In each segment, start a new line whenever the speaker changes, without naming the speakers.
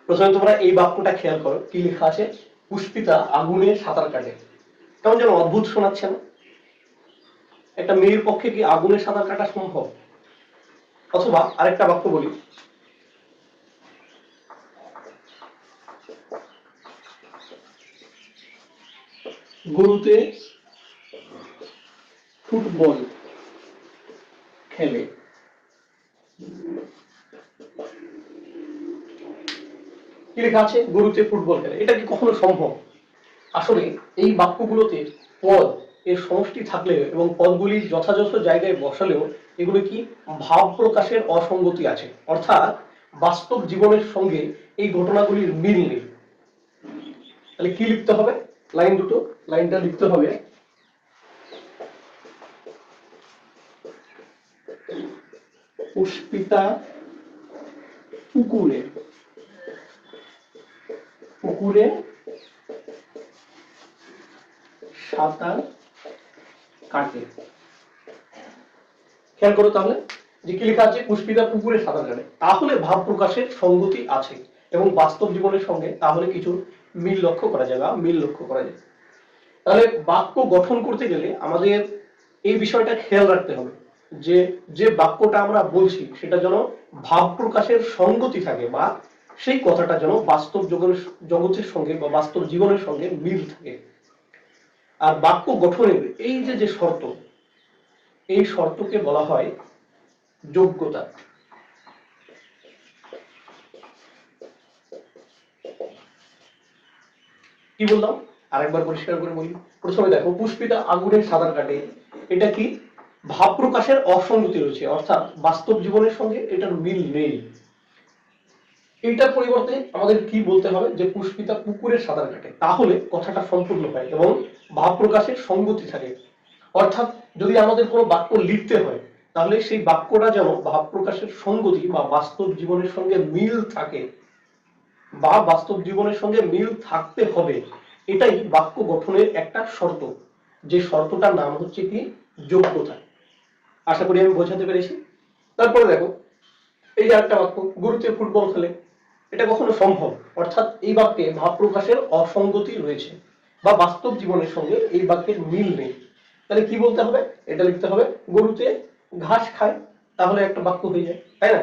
প্রথমে তোমরা এই বাক্যটা খেয়াল করো, কি লেখা আছে? পুষ্পিতা আগুনে সাঁতার কাটে। কেমন যেন অদ্ভুত শোনাচ্ছে না? একটা মেয়ের পক্ষে কি আগুনে সাঁতার কাটা সম্ভব? অথবা আরেকটা বাক্য বলি, গরুতে ফুটবল খেলে। কি লেখা আছে? গরুতে ফুটবল খেলে। এটা কি কখনো সম্ভব? আসলে এই বাক্যগুলোতে পদ এর সমষ্টি থাকলেও এবং পদগুলি যথাযথ জায়গায় বসালেও এগুলো কি ভাব প্রকাশের অসঙ্গতি আছে, অর্থাৎ বাস্তব জীবনের সঙ্গে এই ঘটনাগুলির মিল নেই। তাহলে কি লিখতে হবে? লাইনটা লিখতে হবে, পুষ্পিতা পুকুরে সাঁতার কাটে। খেয়াল করো তাহলে যে কি লেখা আছে? পুষ্পিতা পুকুরে সাঁতার কাটে। তাহলে ভাব প্রকাশের সঙ্গতি আছে এবং বাস্তব জীবনের সঙ্গে তাহলে কিছু মিল লক্ষ্য করা যায়। তাহলে বাক্য গঠন করতে গেলে আমাদের এই বিষয়টা খেয়াল রাখতে হবে যে যে বাক্যটা আমরা বলছি সেটা যেন ভাব প্রকাশের সঙ্গতি থাকে, বা সেই কথাটা যেন বাস্তব জগতের সঙ্গে বা বাস্তব জীবনের সঙ্গে মিল থাকে। আর বাক্য গঠনের এই যে শর্ত, এই শর্তকে বলা হয় যোগ্যতা। কি বললাম আরেকবার পরিষ্কার করে বলি। প্রথমে দেখো, পুষ্পিতা আগুনে সাঁতার কাটে, এটা কি ভাব প্রকাশের অসঙ্গতি রয়েছে, অর্থাৎ বাস্তব জীবনের সঙ্গে এটার মিল নেই। এইটার পরিবর্তে আমাদের কি বলতে হবে? যে পুষ্পিতা পুকুরে সাঁতার কাটে। তাহলে কথাটা সম্পূর্ণ হয় এবং ভাব প্রকাশের সঙ্গতি থাকে। অর্থাৎ যদি আমাদের কোনো বাক্য লিখতে হয় তাহলে সেই বাক্যটা যেন ভাব প্রকাশের সঙ্গতি বা বাস্তব জীবনের সঙ্গে মিল থাকে, বা বাস্তব জীবনের সঙ্গে মিল থাকতে হবে। এটাই বাক্য গঠনের একটা শর্ত, যে শর্তটার নাম হচ্ছে কি যোগ্যতা। আশা করি আমি বোঝাতে পেরেছি। তারপরে দেখো, এই যে একটা বাক্য, গরুতে ফুটবল খেলে, এটা কখনো সম্ভব? অর্থাৎ এই বাক্যে ভাব প্রকাশের অসঙ্গতি রয়েছে বা বাস্তব জীবনের সঙ্গে এই বাক্যের মিল নেই। তাহলে কি বলতে হবে? এটা লিখতে হবে গরুতে ঘাস খায়। তাহলে একটা বাক্য হয়ে যায়, তাই না?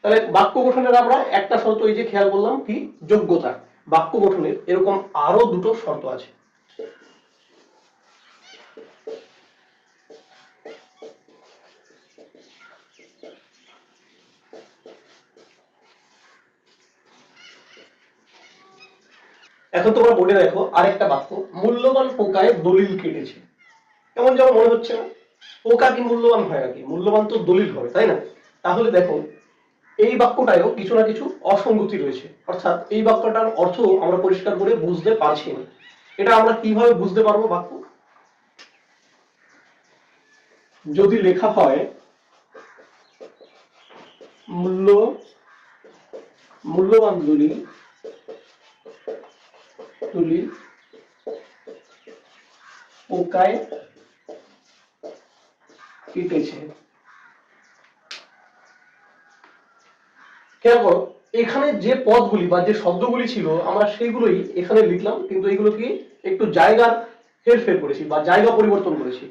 তাহলে বাক্য গঠনের আমরা একটা শর্ত এই যে খেয়াল করলাম, কি যোগ্যতা। বাক্য গঠনের এরকম আরো দুটো শর্ত আছে। এখন তোমরা বোর্ডে দেখো আরেকটা বাক্য, মূল্যবান পোকায় দলিল কেটেছে। কেমন যেন মনে হচ্ছে না? পোকা কি মূল্যবান হয় নাকি? মূল্যবান তো দলিল হবে, তাই না? তাহলে দেখো এই বাক্যটায়ও কিছু না কিছু অসঙ্গতি রয়েছে, অর্থাৎ এই বাক্যটার অর্থ আমরা পরিষ্কার করে বুঝতে পারছি না। এটা আমরা কিভাবে বুঝতে পারবো? বাক্য যদি লেখা হয় মূল্যবান দলিল পোকায় কেটেছে। খেয়াল করো, এখানে যে পদগুলি বা যে শব্দগুলি ছিল আমরা সেগুলোই এখানে লিখলাম, কিন্তু এগুলো কি একটু জায়গার হেরফের করেছি বা জায়গা পরিবর্তন করেছি।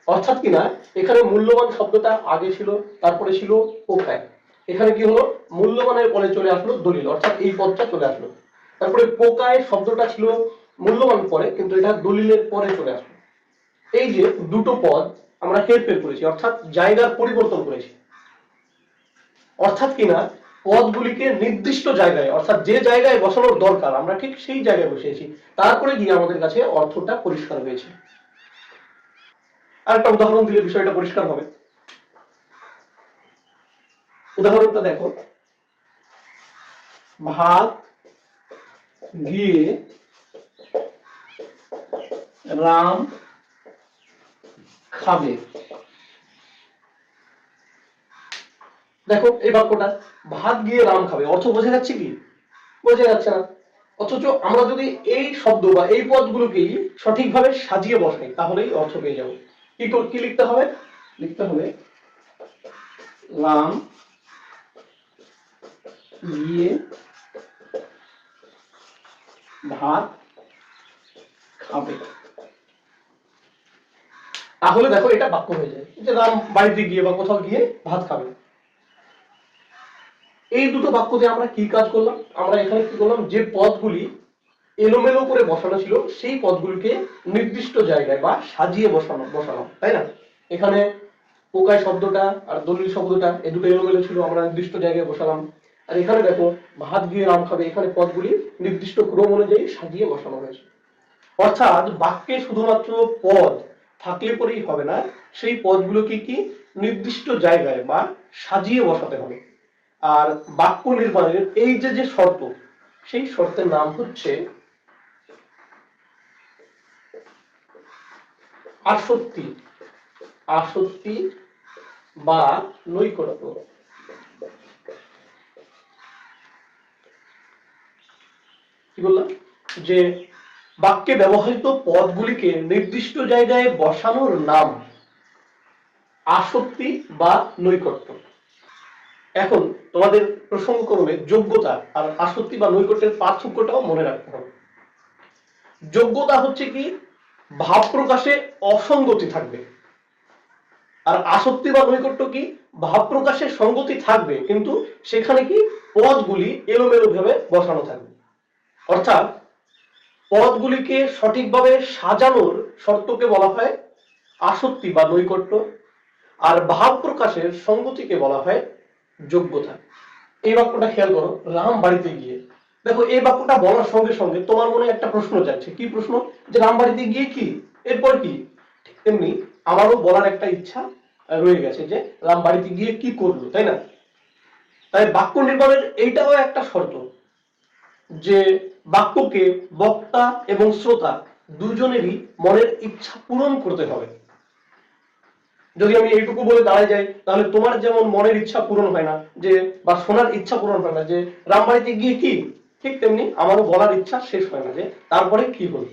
অর্থাৎ কিনা এখানে মূল্যবান শব্দটা আগে ছিল, তারপরে ছিল পোকায়। এখানে কি হলো? মূল্যবানের পরে চলে আসলো দলিল, অর্থাৎ এই পদটা চলে আসলো। তারপরে পোকায় শব্দটা ছিল মূল্যবান পরে, কিন্তু এটা দলিলের পরে চলে আসলো। এই যে দুটো পদ আমরা হেরফের করেছি, অর্থাৎ জায়গার পরিবর্তন করেছি। অর্থাৎ কিনা পদগুলিকে নির্দিষ্ট জায়গায়, অর্থাৎ যে জায়গায় বসানোর দরকার আমরা ঠিক সেই জায়গায় বসিয়েছি। তারপরে গিয়ে আমাদের কাছে অর্থটা পরিষ্কার হয়েছে। আর একটা উদাহরণ দিলে বিষয়টা পরিষ্কার হবে। উদাহরণটা দেখো, ভাত গিয়ে রাম খাবে। দেখো এই বাক্যটা, ভাত গিয়ে রাম খাবে, অর্থ বোঝা যাচ্ছে কি? বোঝা যাচ্ছে না। অথচ আমরা যদি এই শব্দ বা এই পদগুলোকেই সঠিকভাবে সাজিয়ে বসাই তাহলেই অর্থ পেয়ে যাবো। কি লিখতে হবে? লিখতে হবে রাম গিয়ে ভাত খাবে, তাহলে দেখো এটা বাক্য হয়ে যায় যে রাম বাড়িতে গিয়ে বা কোথাও গিয়ে ভাত খাবে। এই দুটো বাক্যতে আমরা কি কাজ করলাম, আমরা এখানে কি করলাম, যে পদগুলি এলোমেলো করে বসানো ছিল সেই পদগুলিকে নির্দিষ্ট জায়গায় বা সাজিয়ে বসালাম, তাই না? এখানে পোকায় শব্দটা আর দলিল শব্দটা এই দুটো এলোমেলো ছিল, আমরা নির্দিষ্ট জায়গায় বসালাম। আর এখানে দেখো ভাত গিয়ে রাম খাবে, এখানে পদগুলি নির্দিষ্ট ক্রম অনুযায়ী সাজিয়ে বসানো হয়েছে। অর্থাৎ বাক্যে শুধুমাত্র পদ থাকলে পরেই হবে না, সেই পদগুলোকে কি নির্দিষ্ট জায়গায় বা সাজিয়ে বসাতে হবে। আর বাক্য নির্মাণের এই যে শর্ত, সেই শর্তের নাম হচ্ছে আসক্তি, আসক্তি বা নৈকট্য। কি বললাম, যে বাক্যে ব্যবহৃত পদগুলিকে নির্দিষ্ট জায়গায় বসানোর নাম আসক্তি বা নৈকট্য। এখন তোমাদের প্রসঙ্গক্রমে যোগ্যতা আর আসক্তি বা নৈকট্যের পার্থক্যটাও মনে রাখতে হবে। যোগ্যতা হচ্ছে কি ভাব প্রকাশে অসঙ্গতি থাকবে, আর আসক্তি বা নৈকট্য কি ভাব প্রকাশে সঙ্গতি থাকবে কিন্তু সেখানে কি পদগুলি এলোমেলো ভাবে বসানো থাকবে। অর্থাৎ পদগুলিকে সঠিকভাবে সাজানোর শর্তকে বলা হয় আসক্তি বা নৈকট্য, আর ভাব প্রকাশের সঙ্গতিকে বলা হয় যোগ্যতা। এই বাক্যটা খেয়াল করো, রাম বাড়িতে গিয়ে, দেখো এই বাক্যটা বলার সঙ্গে সঙ্গে তোমার মনে একটা প্রশ্ন যাচ্ছে, কি প্রশ্ন, যে রাম বাড়িতে গিয়ে কি, এরপর কি? ঠিক তেমনি আমারও বলার একটা ইচ্ছা রয়ে গেছে যে রাম বাড়িতে গিয়ে কি করলো, তাই না? তাই বাক্য নির্মাণের এইটাও একটা শর্ত যে বাক্যকে বক্তা এবং শ্রোতা দুজনেরই মনের ইচ্ছা পূরণ করতে হবে। যদি আমি এইটুকু বলে দাঁড়ায় যাই তাহলে তোমার যেমন মনের ইচ্ছা পূরণ হয় না, যে বা শোনার ইচ্ছা পূরণ হয় না যে রামবাড়িতে গিয়ে কি, ঠিক তেমনি আমারও বলার ইচ্ছা শেষ হয় না যে তারপরে কি হল।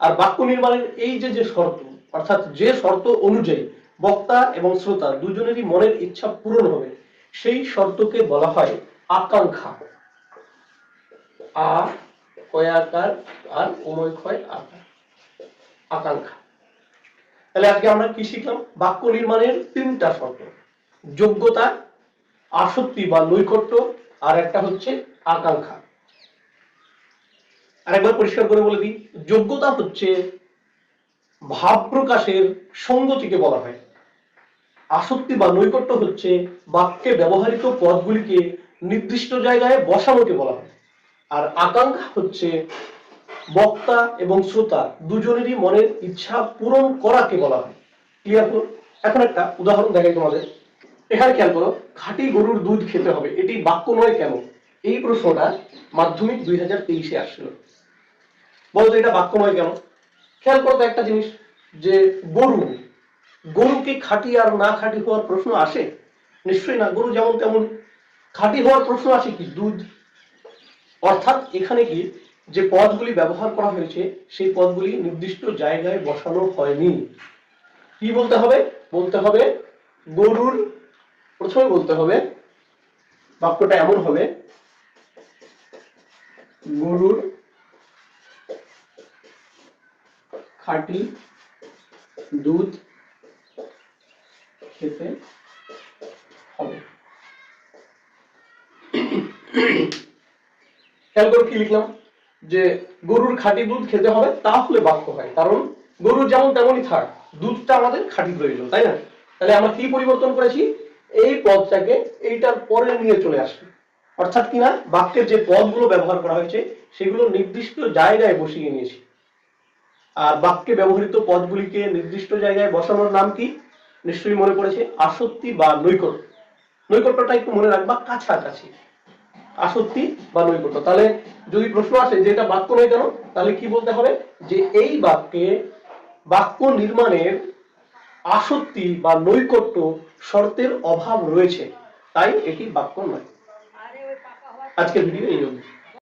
আর বাক্য নির্মাণের এই যে শর্ত, অর্থাৎ যে শর্ত অনুযায়ী বক্তা এবং শ্রোতা দুজনেরই মনের ইচ্ছা পূরণ হবে, সেই শর্তকে বলা হয় আকাঙ্ক্ষা। আ কয়াকার আর উময় ক্ষয় আকার, আকাঙ্ক্ষা। তাহলে আজকে আমরা কি শিখলাম, বাক্য নির্মাণের তিনটা শর্ত, যোগ্যতা, আসক্তি বা নৈকট্য, আর একটা হচ্ছে আকাঙ্ক্ষা। আরেকবার পরিষ্কার করে বলে দিই, যোগ্যতা হচ্ছে ভাব প্রকাশের সঙ্গতিকে বলা হয়, আসক্তি বা নৈকট্য হচ্ছে বাক্যে ব্যবহৃত পদগুলিকে নির্দিষ্ট জায়গায় বসানোকে বলা হয়, আর আকাঙ্ক্ষা হচ্ছে বক্তা এবং শ্রোতা দুজনেরই মনের ইচ্ছা পূরণ করাকে বলা হয়। ক্লিয়ার হলো? এখন একটা উদাহরণ দেখাই তোমাদের। এখানে খেয়াল করো, খাঁটি গরুর দুধ খেতে হবে, এটি বাক্য নয় কেন? এই প্রশ্নটা মাধ্যমিক 2023-এ আসছিল। বলতো এটা বাক্য নয় কেন? খেয়াল করো তো একটা জিনিস, যে গরু কি খাঁটি আর না খাঁটি হওয়ার প্রশ্ন আসে? নিশ্চয়ই না। গরু যেমন তেমন। খাঁটি হওয়ার প্রশ্ন আসে কি দুধ। অর্থাৎ এখানে কি যে পদগুলি ব্যবহার করা হয়েছে সেই পদগুলি নির্দিষ্ট জায়গায় বসানো হয়নি। কি বলতে হবে? বলতে হবে গরুর, প্রথমে বলতে হবে বাক্যটা এমন হবে, গরুর খাঁটি দুধ খেতে হবে। খেয়াল করে কি লিখলাম, যে গরুর খাঁটি দুধ খেতে হবে, তাহলে বাক্য হয়। কারণ গরুর যেমন তেমনই থাক, দুধটা আমাদের খাঁটি প্রয়োজন, তাই না? তাহলে আমরা কি পরিবর্তন করেছি, এই পদটাকে এইটার পরে নিয়ে চলে আসি। অর্থাৎ কিনা বাক্যের যে পদগুলো ব্যবহার করা হয়েছে সেগুলো নির্দিষ্ট জায়গায় বসিয়ে নিয়েছি। আর বাক্যে ব্যবহৃত পদগুলিকে নির্দিষ্ট জায়গায় বসানোর নাম কি? নিশ্চয়ই মনে পড়েছে, আসক্তি বা নৈকট্য। নৈকট্যটা একটু মনে রাখবা, কাছাকাছি। আসক্তি বা নৈকট্য। তাহলে যদি প্রশ্ন আসে যে এটা বাক্য নয় কেন, তাহলে কি বলতে হবে, যে এই বাক্যে বাক্য নির্মাণের আসক্তি বা নৈকট্য শর্তের অভাব রয়েছে, তাই এটি বাক্য নয়। আজকের ভিডিও এই অবধি।